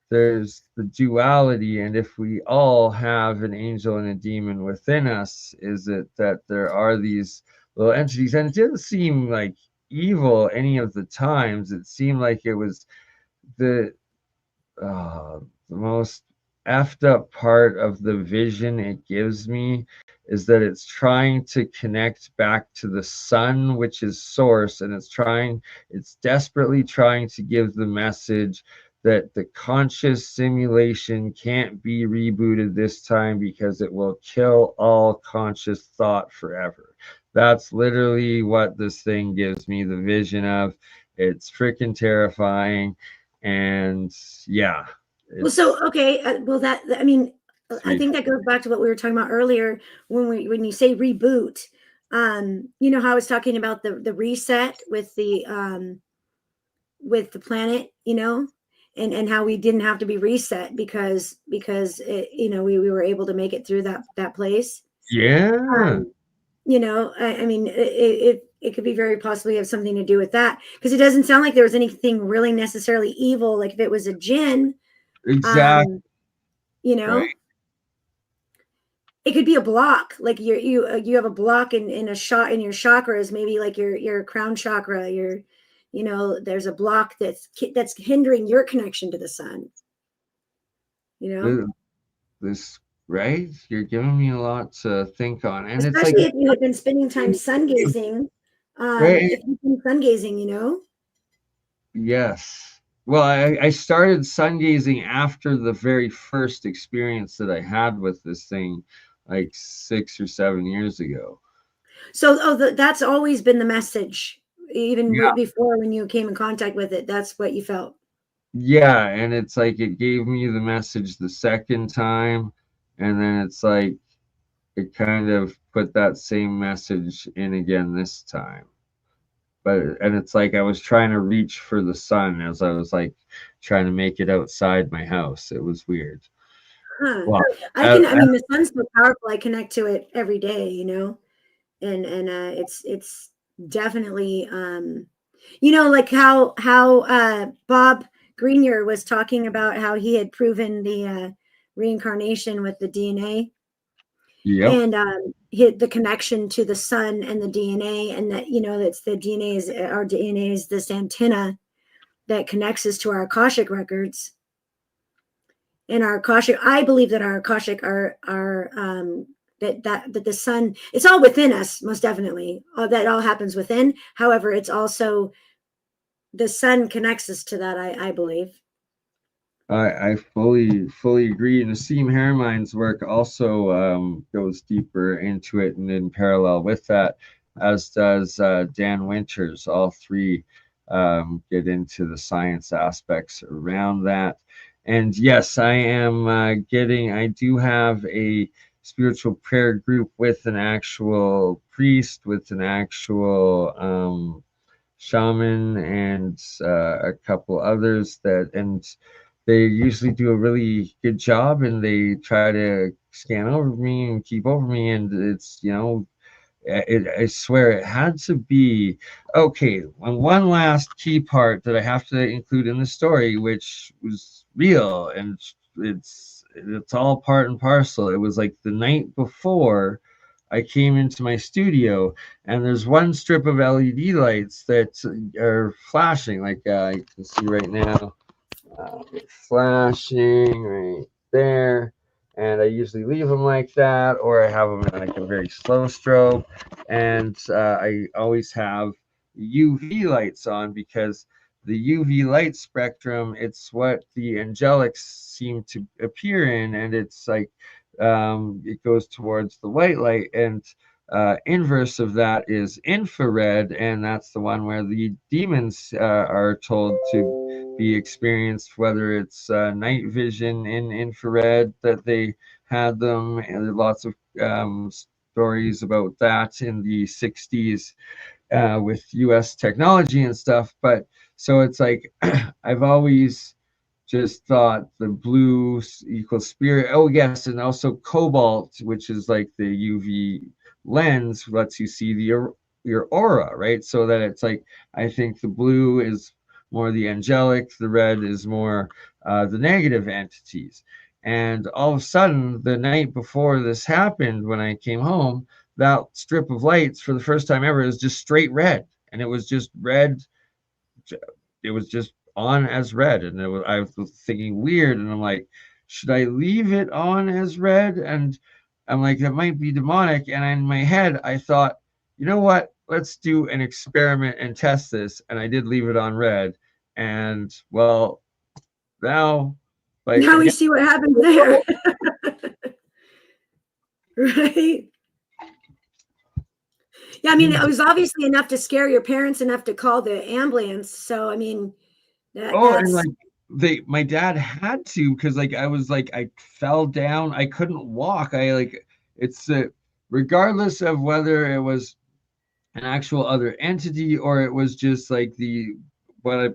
there's the duality, and if we all have an angel and a demon within us, is it that there are these little entities, and it didn't seem like evil any of the times. It seemed like it was the the most effed up part of the vision it gives me is that it's trying to connect back to the sun, which is source, and it's desperately trying to give the message that the conscious simulation can't be rebooted this time because it will kill all conscious thought forever. That's literally what this thing gives me the vision of. It's freaking terrifying. And yeah, Well, so, it's okay. Well, I mean, I sweet. think that goes back to what we were talking about earlier when you say reboot. You know how I was talking about the reset with the planet, and how we didn't have to be reset because we were able to make it through that place. Yeah, Um, I mean, it could be very possibly have something to do with that, because it doesn't sound like there was anything really necessarily evil. Like if it was a Djinn, exactly. um, you Right. know, it could be a block. Like you have a block in a shot in your chakras, maybe like your crown chakra. There's a block that's hindering your connection to the sun. You know, Th- This, right? You're giving me a lot to think on. And it's like, especially if you had been spending time sun gazing. right? If you've been sun gazing, Yes. Well, I started sun gazing after the very first experience that I had with this thing, like 6 or 7 years ago. So, that's always been the message, even Yeah. before when you came in contact with it. That's what you felt. Yeah. And it's like it gave me the message the second time. And then it's like it kind of put that same message in again this time. And it's like I was trying to reach for the sun as I was like trying to make it outside my house. It was weird. Huh. Well, I mean, the sun's so powerful. I connect to it every day, and it's definitely, like how Bob Greenyer was talking about how he had proven the reincarnation with the DNA, yep. and hit the connection to the sun and the DNA, and that that's the DNA is our DNA is this antenna that connects us to our Akashic records. And our Akashic, I believe that our Akashic are that the sun, it's all within us, most definitely. That all happens within. However, it's also the sun connects us to that. I believe. I fully agree. And Nassim Haramein's work also goes deeper into it, and in parallel with that, as does Dan Winters. All three get into the science aspects around that. And yes, I do have a spiritual prayer group with an actual priest, with an actual shaman, and a couple others and they usually do a really good job, and they try to scan over me and keep over me, and it's I swear it had to be okay. One last key part that I have to include in the story, which was real, and it's all part and parcel. It was like the night before I came into my studio, and there's one strip of LED lights that are flashing, like you can see right now. flashing right there. And I usually leave them like that, or I have them in like a very slow strobe. And I always have UV lights on because the UV light spectrum, it's what the angelics seem to appear in, and it's like it goes towards the white light, and inverse of that is infrared, and that's the one where the demons are told to be experienced, whether it's night vision in infrared that they had them, and there are lots of stories about that in the 60s with US technology and stuff. But so it's like I've always just thought the blue equals spirit. Oh yes, and also cobalt, which is like the UV lens, lets you see your aura, right? So that it's like I think the blue is more the angelic, the red is more the negative entities. And all of a sudden, the night before this happened, when I came home, that strip of lights for the first time ever is just straight red, and it was just red. It was just on as red, and I was thinking weird, and I'm like, should I leave it on as red? And I'm like, that might be demonic. And in my head, I thought, you know what? Let's do an experiment and test this. And I did leave it on red, and well, now, like Now we again, see what happens there. Right? Yeah, I mean, it was obviously enough to scare your parents enough to call the ambulance. So, I mean, and that's like my dad had to, because like I was like I fell down, I couldn't walk. I like it's regardless of whether it was an actual other entity or it was just like the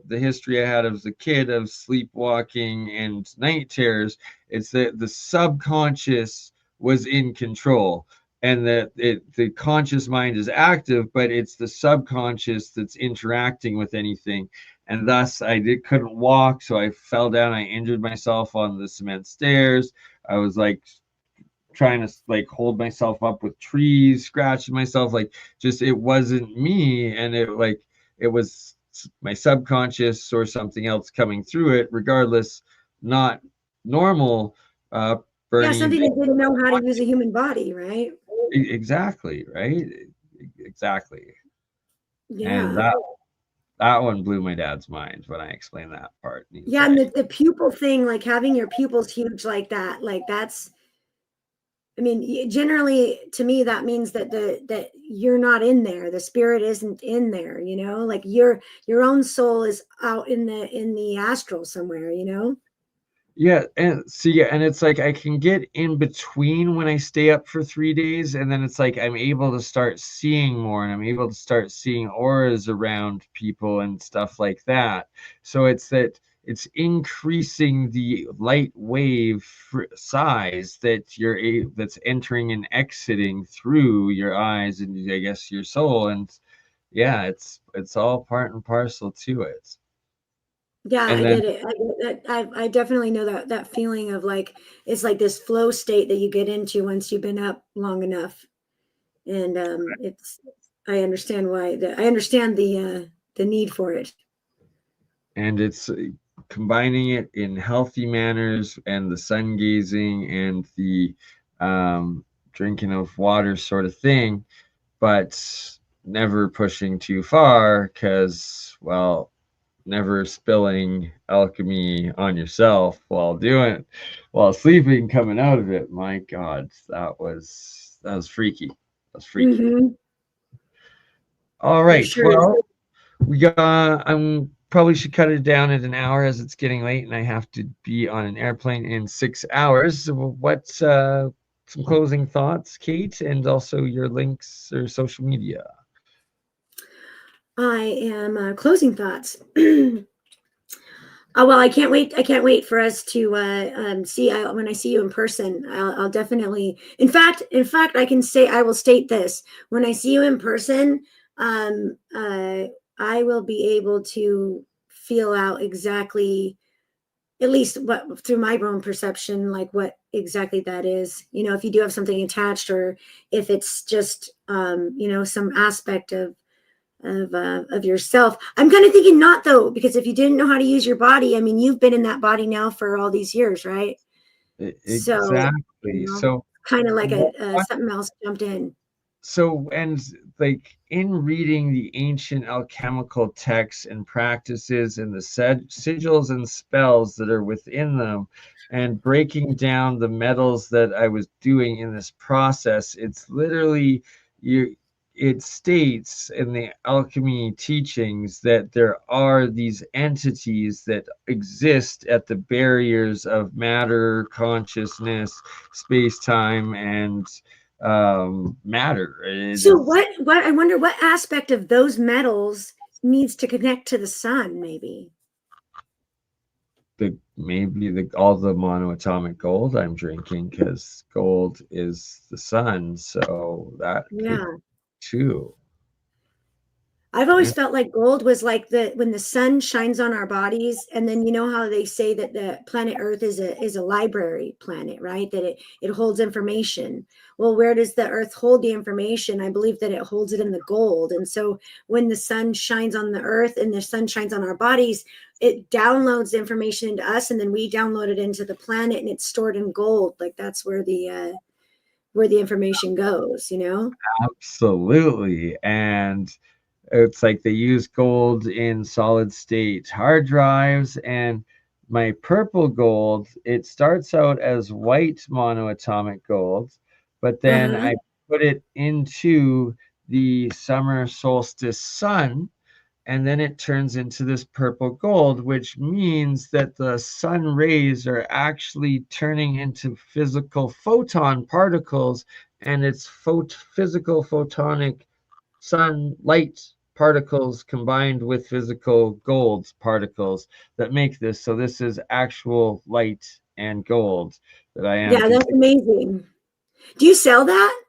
history I had as a kid of sleepwalking and night terrors. It's that the subconscious was in control, and that the conscious mind is active, but it's the subconscious that's interacting with anything. And thus couldn't walk, so I fell down. I injured myself on the cement stairs. I was like trying to like hold myself up with trees, scratching myself, like just it wasn't me, and it was my subconscious or something else coming through it, regardless, not normal. uh yeah, Bernie, something that didn't know how to use a human body, right? exactly, right, exactly. And Yeah. that one blew my dad's mind when I explained that part. And he was Yeah, and like, the pupil thing, like having your pupils huge like that, like that's, I mean, generally to me that means that that you're not in there. The spirit isn't in there, like your own soul is out in the astral somewhere, yeah, and see, yeah, and it's like I can get in between when I stay up for 3 days, and then it's like I'm able to start seeing more, and I'm able to start seeing auras around people and stuff like that. So it's that it's increasing the light wave size that that's entering and exiting through your eyes and I guess your soul, and yeah, it's all part and parcel to it. Yeah, And I then get it. I get that. I definitely know that feeling of like it's like this flow state that you get into once you've been up long enough, and it's. I understand why. I understand the need for it. and it's combining it in healthy manners, and the sun gazing and the drinking of water sort of thing, but never pushing too far, because well, never spilling alchemy on yourself while sleeping, coming out of it. My god, that was freaky. Mm-hmm. All It right, sure is. well, we got. I'm probably should cut it down at an hour as it's getting late, and I have to be on an airplane in 6 hours. So what's some closing thoughts, Cate, and also your links or social media? I am closing thoughts. Oh well, I can't wait. I can't wait for us to see. When I see you in person, I'll definitely. In fact, I will state this: when I see you in person, I will be able to feel out exactly, at least what through my own perception, like what exactly that is. If you do have something attached, or if it's just some aspect of yourself. I'm kind of thinking not though, because if you didn't know how to use your body, I mean, you've been in that body now for all these years, right? So, Exactly. So kind of like what, something else jumped in. so and like in reading the ancient alchemical texts and practices and the sigils and spells that are within them and breaking down the metals that I was doing in this process, it's literally you it states in the alchemy teachings that there are these entities that exist at the barriers of matter, consciousness, space, time, and matter. It So is what I wonder what aspect of those metals needs to connect to the sun, maybe. maybe all the monoatomic gold I'm drinking because gold is the sun, so that could Yeah. too. I've Yeah. always felt like gold was like when the sun shines on our bodies, and then you know how they say that the planet Earth is a library planet, right? That it holds information. Well, where does the Earth hold the information? I believe that it holds it in the gold. And so when the sun shines on the Earth and the sun shines on our bodies, it downloads the information into us, and then we download it into the planet, and it's stored in gold. Like that's where the information goes, you know? Absolutely. And it's like they use gold in solid state hard drives. And my purple gold, it starts out as white monoatomic gold, but then Uh-huh. I put it into the summer solstice sun, and then it turns into this purple gold, which means that the sun rays are actually turning into physical photon particles, and it's physical photonic sunlight particles combined with physical gold particles that make this. So this is actual light and gold that I am Yeah, that's consuming. amazing. Do you sell that?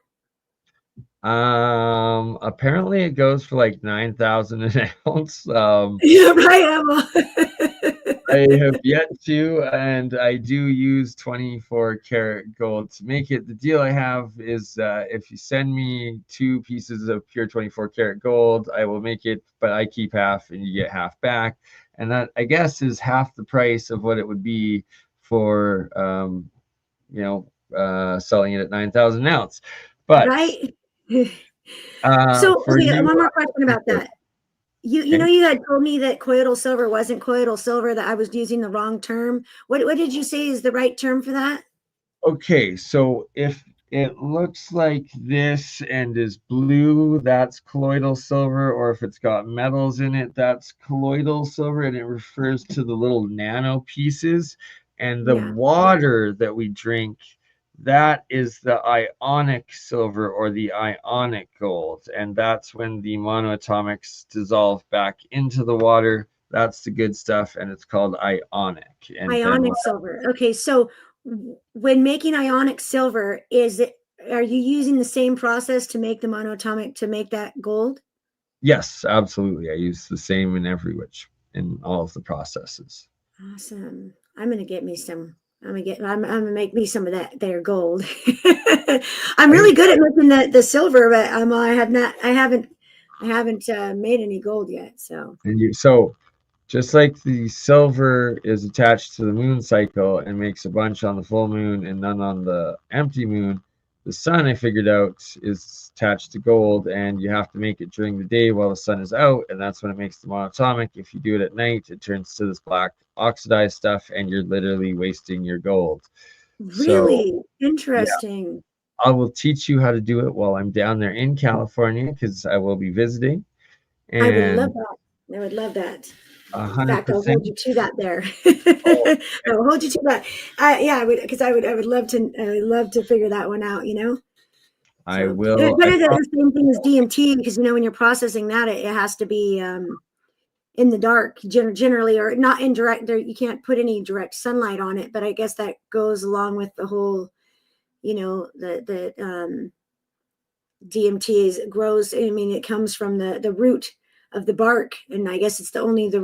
Apparently it goes for like 9,000 an ounce. Yeah, right, Emma. I have yet to, and I do use 24 karat gold to make it. The deal I have is if you send me 2 pieces of pure 24 karat gold, I will make it, but I keep half and you get half back. And that, I guess, is half the price of what it would be for, selling it at 9,000 an ounce. But Right? So, for okay, you, one more question about that. You know okay. you had told me that colloidal silver wasn't colloidal silver, that I was using the wrong term. What did you say is the right term for that? Okay, so if it looks like this and is blue, that's colloidal silver, or if it's got metals in it, that's colloidal silver, and it refers to the little nano pieces. And the Yeah. water that we drink, that is the ionic silver or the ionic gold. And that's when the monoatomics dissolve back into the water. That's the good stuff, and it's called ionic. And then Ionic silver. Okay, so when making ionic silver, are you using the same process to make the monatomic to make that gold? yes, absolutely. I use the same in in all of the processes. Awesome. I'm gonna get me some. I'm gonna make me some of that there gold. I'm Right? really good at making the silver, but I haven't made any gold yet. So So just like the silver is attached to the moon cycle and makes a bunch on the full moon and none on the empty moon, the sun I figured out is attached to gold, and you have to make it during the day while the sun is out, and that's when it makes the monatomic. If you do it at night, it turns to this black oxidized stuff, and you're literally wasting your gold. So really yeah, interesting. I will teach you how to do it while I'm down there in California because I will be visiting. I would love And that. I would love that. In fact, I'll 100%. hold you to that there. Oh, I will hold you to that. Yeah, I would, because I would love to figure that one out, you know? I So, will. but I it's promise. the same thing as DMT, because, you know, when you're processing that, it has to be in the dark generally, or not in direct there. You can't put any direct sunlight on it, but I guess that goes along with the whole, you know, the DMT grows. I mean, it comes from the root of the bark, and I guess it's only the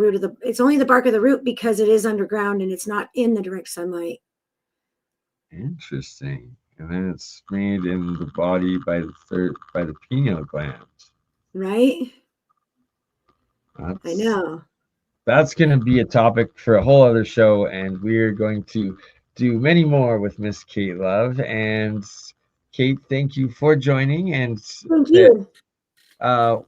bark of the root because it is underground and it's not in the direct sunlight. Interesting. And then it's made in the body by the pineal gland. Right? I know. That's going to be a topic for a whole other show, and we're going to do many more with Miss Cate Love. And Cate, thank you for joining. And thank you.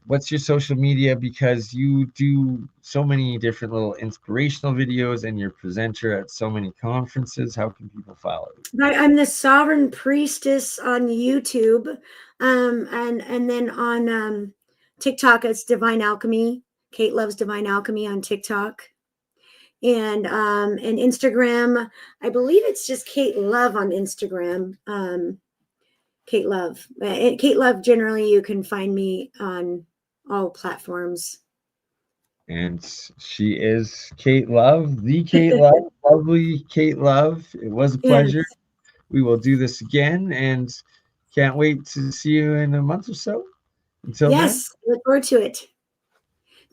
What's your social media? Because you do so many different little inspirational videos, and you're a presenter at so many conferences. How can people follow you? I'm the Sovereign Priestess on YouTube, and then on TikTok it's Divine Alchemy. Cate Loves Divine Alchemy on TikTok, and Instagram. I believe it's just Cate Love on Instagram. Cate Love. Cate Love. Generally, you can find me on all platforms. And she is Cate Love, the Cate Love, lovely Cate Love. It was a pleasure. Yes. We will do this again, and can't wait to see you in a month or so. Until then. Look forward to it.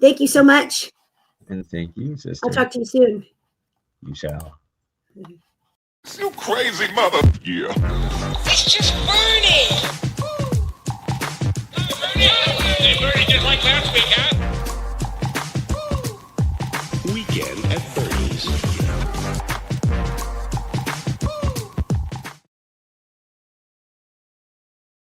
Thank you so much. And thank you, sister. I'll talk to you soon. You shall. You crazy mother. Yeah. It's just BurnEye. BurnEye just like last week, huh? Weekend at BurnEye's.